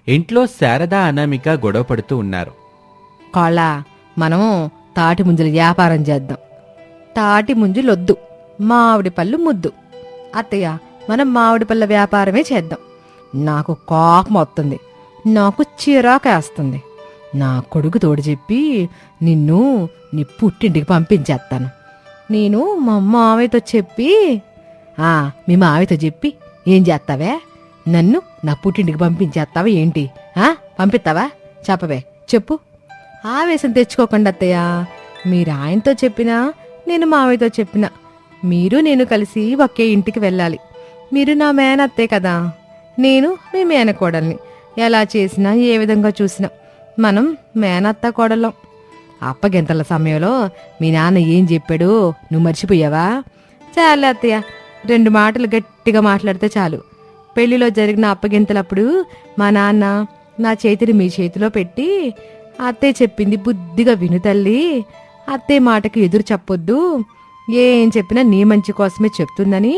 ఇంట్లో శారద అనామిక గొడవ పడుతూ ఉన్నారు. కోళ్ళ, మనం తాటి ముంజల వ్యాపారం చేద్దాం. తాటి ముంజలొద్దు, మామిడి పళ్ళు ముద్దు. అత్తయ్య, మనం మామిడి పళ్ళ వ్యాపారమే చేద్దాం. నాకు కోపం వస్తుంది, నాకు చిరాకేస్తుంది. నా కొడుకు తోడు చెప్పి నిన్ను నీ పుట్టింటికి పంపించేస్తాను. నేను మా మావయ్యతో చెప్పి మీ మావయ్యతో చెప్పి ఏం చేస్తావే? నన్ను నా పుట్టింటికి పంపించేస్తావా ఏంటి? పంపిస్తావా? చెప్పవే, చెప్పు. ఆవేశం తెచ్చుకోకండి అత్తయ్య. మీరు ఆయనతో చెప్పినా, నేను మావయ్యతో చెప్పినా, మీరు నేను కలిసి ఒకే ఇంటికి వెళ్ళాలి. మీరు నా మేనత్తే కదా, నేను మీ మేనకోడల్ని. ఎలా చేసినా, ఏ విధంగా చూసినా మనం మేనత్త కోడలం. అప్పగింతల సమయంలో మీ నాన్న ఏం చెప్పాడు నువ్వు మర్చిపోయావా? చాలే అత్తయ్య, 2 మాటలు గట్టిగా మాట్లాడితే చాలు. పెళ్లిలో జరిగిన అప్పగింతలప్పుడు మా నాన్న నా చేతిని మీ చేతిలో పెట్టి, అత్తయ్య చెప్పింది బుద్ధిగా విను తల్లి, అత్తయ్య మాటకి ఎదురు చెప్పొద్దు, ఏం చెప్పినా నీ మంచి కోసమే చెప్తుందని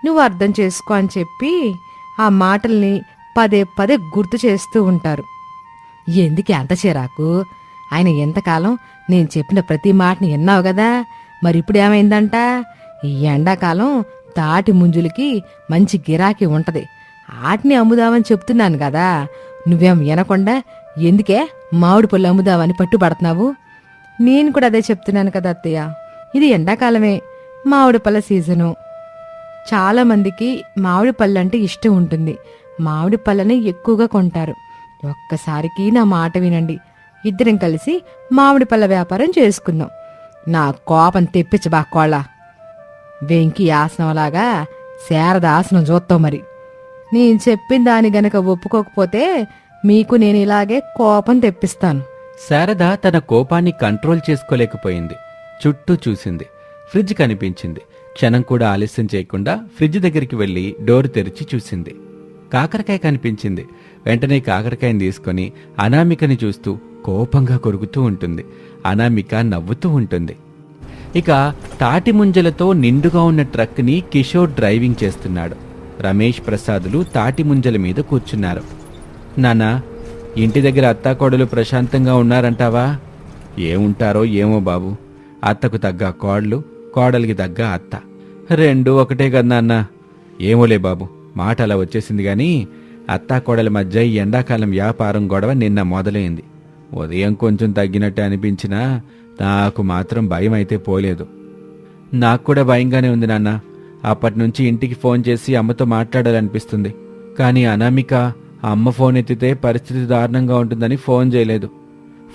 నువ్వు అర్థం చేసుకో అని చెప్పి ఆ మాటల్ని పదే పదే గుర్తు చేస్తూ ఉంటారు. ఎందుకు అంత చిరాకు? ఆయన ఎంతకాలం నేను చెప్పిన ప్రతి మాటని విన్నావు కదా, మరి ఇప్పుడు ఏమైందంట? ఈ ఎండాకాలం తాటి ముంజులకి మంచి గిరాకీ ఉంటది, ఆటిని అమ్ముదామని చెప్తున్నాను కదా, నువ్వేం వినకుండా ఎందుకే మామిడి పళ్ళు అమ్ముదామని పట్టుబడుతున్నావు? నేను కూడా అదే చెప్తున్నాను కదా అత్తయ్య, ఇది ఎండాకాలమే, మామిడి పళ్ళ సీజను. చాలా మందికి మామిడి పళ్ళంటే ఇష్టం ఉంటుంది, మామిడి పళ్ళని ఎక్కువగా కొంటారు. ఒక్కసారికి నా మాట వినండి, ఇద్దరం కలిసి మామిడి పళ్ళ వ్యాపారం చేసుకుందాం. నా కోపం తెప్పించబాకోళ్ళ. వెంకి ఆసనంలాగా శారద ఆసనం చూస్తావు. మరి నేను చెప్పిన దాని గనక ఒప్పుకోకపోతే మీకు నేను ఇలాగే కోపం తెప్పిస్తాను. శారద తన కోపాన్ని కంట్రోల్ చేసుకోలేకపోయింది. చుట్టూ చూసింది. ఫ్రిడ్జ్ కనిపించింది. క్షణం కూడా ఆలస్యం చేయకుండా ఫ్రిడ్జ్ దగ్గరికి వెళ్లి డోర్ తెరిచి చూసింది. కాకరకాయ కనిపించింది. వెంటనే కాకరకాయని తీసుకుని అనామికని చూస్తూ కోపంగా కొరుకుతూ ఉంటుంది. అనామిక నవ్వుతూ ఉంటుంది. ఇక తాటి ముంజలతో నిండుగా ఉన్న ట్రక్ని కిషోర్ డ్రైవింగ్ చేస్తున్నాడు. రమేష్ ప్రసాదులు తాటి ముంజల మీద కూర్చున్నారు. నాన్నా, ఇంటి దగ్గర అత్తాకోడలు ప్రశాంతంగా ఉన్నారంటావా? ఏముంటారో ఏమో బాబు. అత్తకు తగ్గ కోడలు, కోడలికి తగ్గ అత్త, 2 ఒకటే కదా నాన్న. ఏమోలే బాబు, మాట అలా వచ్చేసింది గాని అత్తాకోడల మధ్య ఈ ఎండాకాలం వ్యాపారం గొడవ నిన్న మొదలైంది. ఉదయం కొంచెం తగ్గినట్టు అనిపించినా నాకు మాత్రం భయం అయితే పోలేదు. నాకు కూడా భయంగానే ఉంది నాన్న. అప్పటినుంచి ఇంటికి ఫోన్ చేసి అమ్మతో మాట్లాడాలనిపిస్తుంది. కానీ అనామిక అమ్మ ఫోన్ ఎత్తితే పరిస్థితి దారుణంగా ఉంటుందని ఫోన్ చేయలేదు.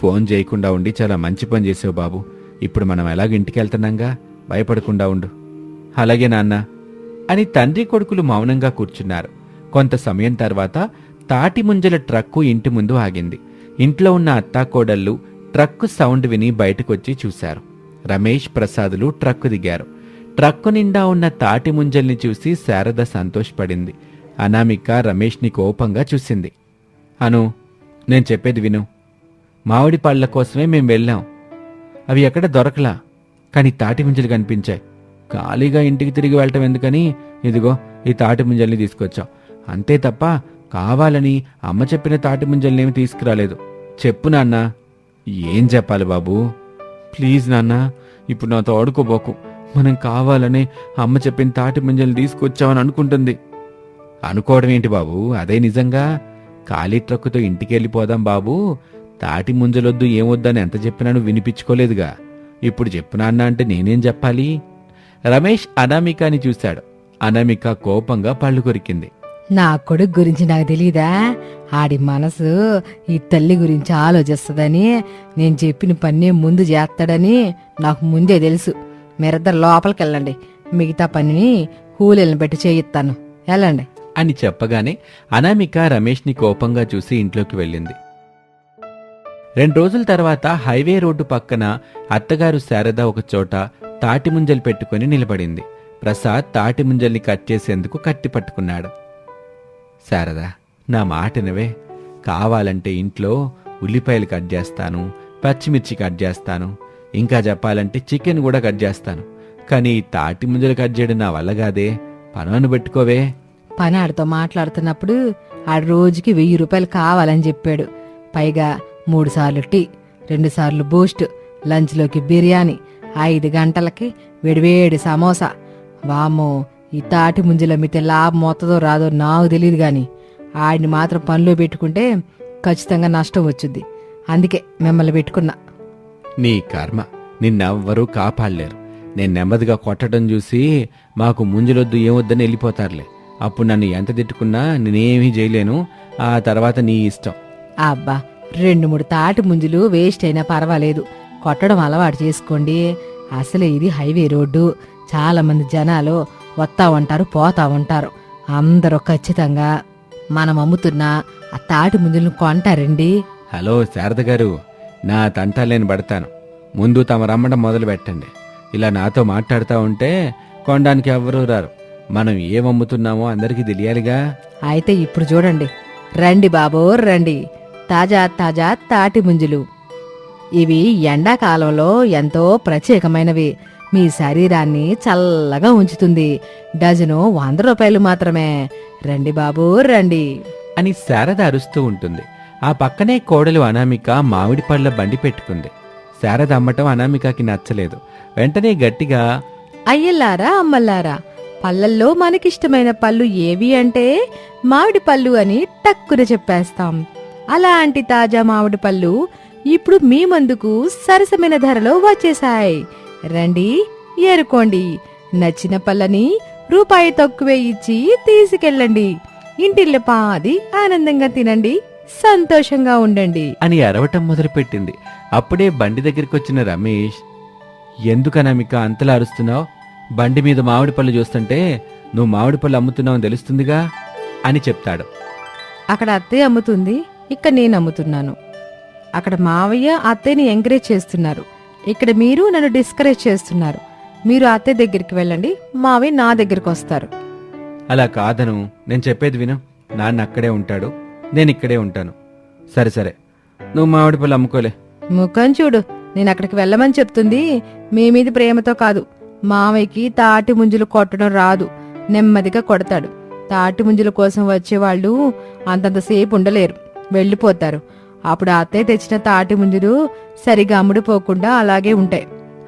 ఫోన్ చేయకుండా ఉండి చాలా మంచి పని చేసావు బాబు. ఇప్పుడు మనం ఎలాగ ఇంటికి వెళ్తున్నాంగా, భయపడకుండా ఉండు. అలాగే నాన్న అని తండ్రి కొడుకులు మౌనంగా కూర్చున్నారు. కొంత సమయం తర్వాత తాటి ముంజల ట్రక్కు ఇంటి ముందు ఆగింది. ఇంట్లో ఉన్న అత్తాకోడళ్ళు ట్రక్కు సౌండ్ విని బయటకొచ్చి చూశారు. రమేష్ ప్రసాదులు ట్రక్కు దిగారు. ట్రక్కు నిండా ఉన్న తాటి ముంజల్ని చూసి శారద సంతోషపడింది. అనామిక రమేష్ని కోపంగా చూసింది. అను, నేను చెప్పేది విను. మామిడి పళ్ళ కోసమే మేం వెళ్ళాం. అవి ఎక్కడ దొరకలా, కానీ తాటి ముంజలు కనిపించాయి. ఖాళీగా ఇంటికి తిరిగి వెళ్ళటం ఎందుకని ఇదిగో ఈ తాటి ముంజల్ని తీసుకొచ్చాం. అంతే తప్ప కావాలని అమ్మ చెప్పిన తాటి ముంజల్నేమి తీసుకురాలేదు. చెప్పు నాన్న. ఏం చెప్పాలి బాబు? ప్లీజ్ నాన్న, ఇప్పుడు నాతో ఆడుకోబోకు. మనం కావాలనే అమ్మ చెప్పిన తాటి ముంజల్ని తీసుకొచ్చామని అనుకుంటుంది. అనుకోవడం ఏంటి బాబు, అదే నిజంగా. ఖాళీ ట్రక్కుతో ఇంటికి వెళ్ళిపోదాం బాబు. తాటి ముంజలొద్దు ఏమొద్దని ఎంత చెప్పినా నువ్వు వినిపించుకోలేదుగా. ఇప్పుడు చెప్పు నాన్న అంటే నేనేం చెప్పాలి? రమేష్ అనామికని చూశాడు. అనామిక కోపంగా పళ్ళు కొరికింది. నా కొడుకు గురించి నాకు తెలీదా? ఆడి మనసు ఈ తల్లి గురించి ఆలోచిస్తుందని, నేను చెప్పిన పని ముందు చేస్తాడని నాకు ముందే తెలుసు. మీరిద్దరు లోపలికి వెళ్ళండి, మిగతా పనిని కూలీలను పెట్టి చేయిస్తాను, వెళ్ళండి అని చెప్పగానే అనామిక రమేష్ని కోపంగా చూసి ఇంట్లోకి వెళ్ళింది. 2 రోజుల తర్వాత హైవే రోడ్డు పక్కన అత్తగారు శారద ఒకచోట తాటి ముంజలు పెట్టుకుని నిలబడింది. ప్రసాద్ తాటి ముంజల్ని కట్ చేసేందుకు కత్తి పట్టుకున్నాడు. శారదా, నా మాటనవే. కావాలంటే ఇంట్లో ఉల్లిపాయలు కట్ చేస్తాను, పచ్చిమిర్చి కట్ చేస్తాను, ఇంకా చెప్పాలంటే చికెన్ కూడా కట్ చేస్తాను. కానీ తాటి ముంజలు కట్ చేయడం నా వల్ల కాదే. పనాను పెట్టుకోవే. పనాడితో మాట్లాడుతున్నప్పుడు ఆ రోజుకి 1000 రూపాయలు కావాలని చెప్పాడు. పైగా 3 సార్లు టీ, 2 సార్లు బూస్ట్, లంచ్లోకి బిర్యానీ, 5 గంటలకి వేడివేడి సమోసా. వామ్మో, ఈ తాటి ముంజలు అమ్మితే లాభం వస్తుందో రాదో నాకు తెలియదు గాని ఆడిని మాత్రం పనిలో పెట్టుకుంటే ఖచ్చితంగా నష్టం వచ్చుద్ది. అందుకే మిమ్మల్ని పెట్టుకున్నా. నీ కర్మ, నిన్నెవ్వరూ కాపాడలేరు. నేను నెమ్మదిగా కొట్టడం చూసి మాకు ముంజలొద్దు ఏమొద్దని వెళ్ళిపోతారులే. అప్పుడు నన్ను ఎంత తిట్టుకున్నా నేనేమీ చేయలేను. ఆ తర్వాత నీ ఇష్టం. అబ్బా, 2-3 తాటి ముంజులు వేస్ట్ అయినా పర్వాలేదు, కొట్టడం అలవాటు చేసుకోండి. అసలే ఇది హైవే రోడ్డు, చాలా మంది జనాలు వస్తా ఉంటారు, పోతా ఉంటారు. అందరూ ఖచ్చితంగా మనం అమ్ముతున్న ఆ తాటి ముంజులను కొంటారండి. హలో శారద గారు, నా తంటాలేని పడతాను. ముందు తమ రమ్మడం మొదలు పెట్టండి. ఇలా నాతో మాట్లాడుతూ ఉంటే కొనడానికి ఎవ్వరూ రారు. మనం ఏమమ్ముతున్నామో అందరికీ తెలియాలిగా. అయితే ఇప్పుడు చూడండి, రండి బాబో రండి, తాజా తాజా తాటి ముంజులు. ఇవి ఎండాకాలంలో ఎంతో ప్రత్యేకమైనవి. మీ శరీరాన్ని చల్లగా ఉంచుతుంది. డజను 100 రూపాయలు మాత్రమే. రండి బాబూ రండి అని శారద అరుస్తూ ఉంటుంది. ఆ పక్కనే కోడలు అనామిక మామిడి పళ్ళ బండి పెట్టుకుంది. శారద అమ్మటం అనామికకి నచ్చలేదు. వెంటనే గట్టిగా, అయ్యల్లారా అమ్మల్లారా, పళ్ళల్లో మనకిష్టమైన పళ్ళు ఏవి అంటే మామిడి పళ్ళు అని టక్కున చెప్పేస్తాం. అలాంటి తాజా మామిడి పళ్ళు ఇప్పుడు మీ ముందుకు సరసమైన ధరలో వచ్చేశాయి. రండి, ఏరుకోండి. నచ్చిన పళ్ళని రూపాయి తక్కువే ఇచ్చి తీసుకెళ్ళండి. ఇంటిల్లి పాది ఆనందంగా తినండి, సంతోషంగా ఉండండి అని అరవటం మొదలుపెట్టింది. అప్పుడే బండి దగ్గరికొచ్చిన రమేష్, ఎందుకనామిక అంతలా అరుస్తున్నావు? బండి మీద మామిడి పళ్ళు చూస్తుంటే నువ్వు మామిడి పళ్ళు అమ్ముతున్నావని తెలుస్తుందిగా అని చెప్తాడు. అక్కడ అత్తయ్య అమ్ముతుంది, ఇక్కడ నేను అమ్ముతున్నాను. అక్కడ మావయ్య అత్తయ్యని ఎంకరేజ్ చేస్తున్నారు, ఇక్కడ మీరు నన్ను డిస్కరేజ్ చేస్తున్నారు. మీరు అత్తయ్య దగ్గరికి వెళ్ళండి, మావయ్య నా దగ్గరికి వస్తారు. అలా కాదను, నేను చెప్పేది విను. నాన్న అక్కడే ఉంటాడు, నేను ఇక్కడే ఉంటాను. సరే సరే, నువ్వు మామిడి పళ్ళు అమ్ముకోలే. ముఖం చూడు, నేను అక్కడికి వెళ్ళమని చెప్తుంది మీ మీద ప్రేమతో కాదు. మావయ్యకి తాటి ముంజలు కొట్టడం రాదు, నెమ్మదిగా కొడతాడు. తాటి ముంజల కోసం వచ్చేవాళ్ళు అంతంతసేపు ఉండలేరు, వెళ్ళిపోతారు. అప్పుడు అత్తయ్య తెచ్చిన తాటి ముంజలు సరిగా అమ్ముడుపోకుండా అలాగే ఉంటాయి.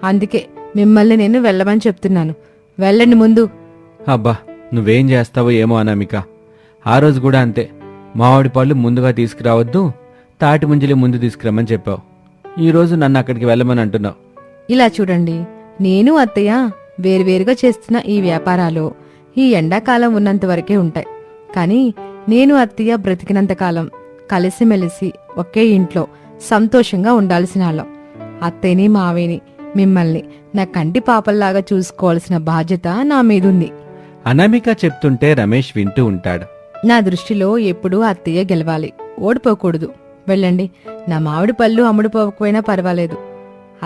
అందుకే మిమ్మల్ని నేను వెళ్ళమని చెప్తున్నాను. వెళ్ళండి ముందు. అబ్బా, నువ్వేం చేస్తావో ఏమో అనామిక. ఆ రోజు కూడా అంతే, మామిడి పళ్ళు ముందుగా తీసుకురావద్దు, తాటి ముంజలే ముందు తీసుకురమ్మని చెప్పావు. ఈరోజు నన్ను అక్కడికి వెళ్ళమని అంటున్నావు. ఇలా చూడండి, నేను అత్తయ్య వేరువేరుగా చేస్తున్న ఈ వ్యాపారాలు ఈ ఎండాకాలం ఉన్నంత వరకే ఉంటాయి. కానీ నేను అత్తయ్య బ్రతికినంతకాలం కలిసిమెలిసి ఒకే ఇంట్లో సంతోషంగా ఉండాల్సిన వాళ్ళం. అత్తయ్యని మావేని మిమ్మల్ని నా కంటి పాపల్లాగా చూసుకోవాల్సిన బాధ్యత నా మీదుంది. అనామిక చెప్తుంటే రమేష్ వింటూ ఉంటాడు. నా దృష్టిలో ఎప్పుడూ అత్తయ్య గెలవాలి, ఓడిపోకూడదు. వెళ్ళండి, నా మామిడి పళ్ళు అమ్ముడుపోకపోయినా పర్వాలేదు.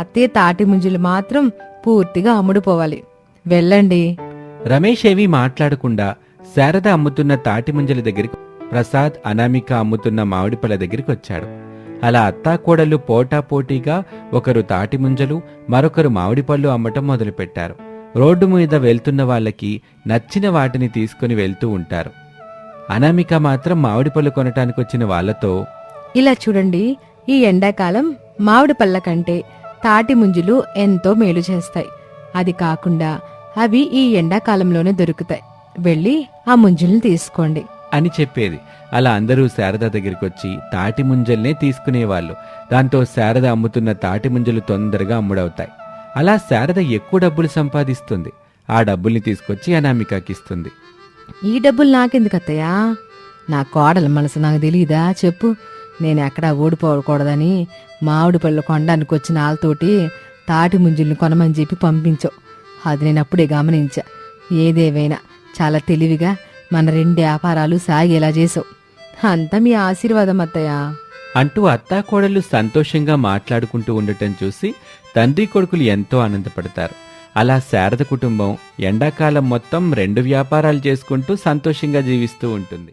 అత్తయ్య తాటి ముంజలు మాత్రం పూర్తిగా అమ్ముడుపోవాలి. వెళ్ళండి. రమేష్ ఏమీ మాట్లాడకుండా శారద అమ్ముతున్న తాటి ముంజల దగ్గరికి, ప్రసాద్ అనామిక అమ్ముతున్న మామిడి పళ్ళ దగ్గరికి వచ్చాడు. అలా అత్తాకోడళ్ళు పోటాపోటీగా ఒకరు తాటి ముంజలు, మరొకరు మామిడి పళ్ళు అమ్మటం మొదలుపెట్టారు. రోడ్డు మీద వెళ్తున్న వాళ్ళకి నచ్చిన వాటిని తీసుకుని వెళ్తూ ఉంటారు. అనామిక మాత్రం మామిడి పళ్ళు కొనటానికి వచ్చిన వాళ్లతో, ఇలా చూడండి, ఈ ఎండాకాలం మామిడి పళ్ళ కంటే తాటి ముంజలు ఎంతో మేలు చేస్తాయి. అది కాకుండా అవి ఈ ఎండాకాలంలోనే దొరుకుతాయి. వెళ్ళి ఆ ముంజల్ని తీసుకోండి అని చెప్పేది. అలా అందరూ శారద దగ్గరికొచ్చి తాటి ముంజల్నే తీసుకునేవాళ్ళు. దాంతో శారద అమ్ముతున్న తాటి ముంజలు తొందరగా అమ్ముడవుతాయి. అలా శారద ఎక్కువ డబ్బులు సంపాదిస్తుంది. ఆ డబ్బుల్ని తీసుకొచ్చి అనామికకిస్తుంది. ఈ డబ్బులు నాకెందుకు అత్తయ్యా? నా కోడల మనసు నాకు తెలీదా చెప్పు? నేను ఎక్కడా ఓడిపోకూడదని మామిడి పళ్ళు కొనడానికి వచ్చిన వాళ్ళతోటి తాటి ముంజుల్ని కొనమని చెప్పి పంపించావు. అది నేను అప్పుడే గమనించా. ఏదేవైనా చాలా తెలివిగా మన 2 వ్యాపారాలు సాగేలా చేసావు. అంతా మీ ఆశీర్వాదం అత్తయ్యా అంటూ అత్తాకోడళ్ళు సంతోషంగా మాట్లాడుకుంటూ ఉండటం చూసి తండ్రి కొడుకులు ఎంతో ఆనందపడతారు. అలా శారద కుటుంబం ఎండాకాలం మొత్తం 2 వ్యాపారాలు చేసుకుంటూ సంతోషంగా జీవిస్తూ ఉంటుంది.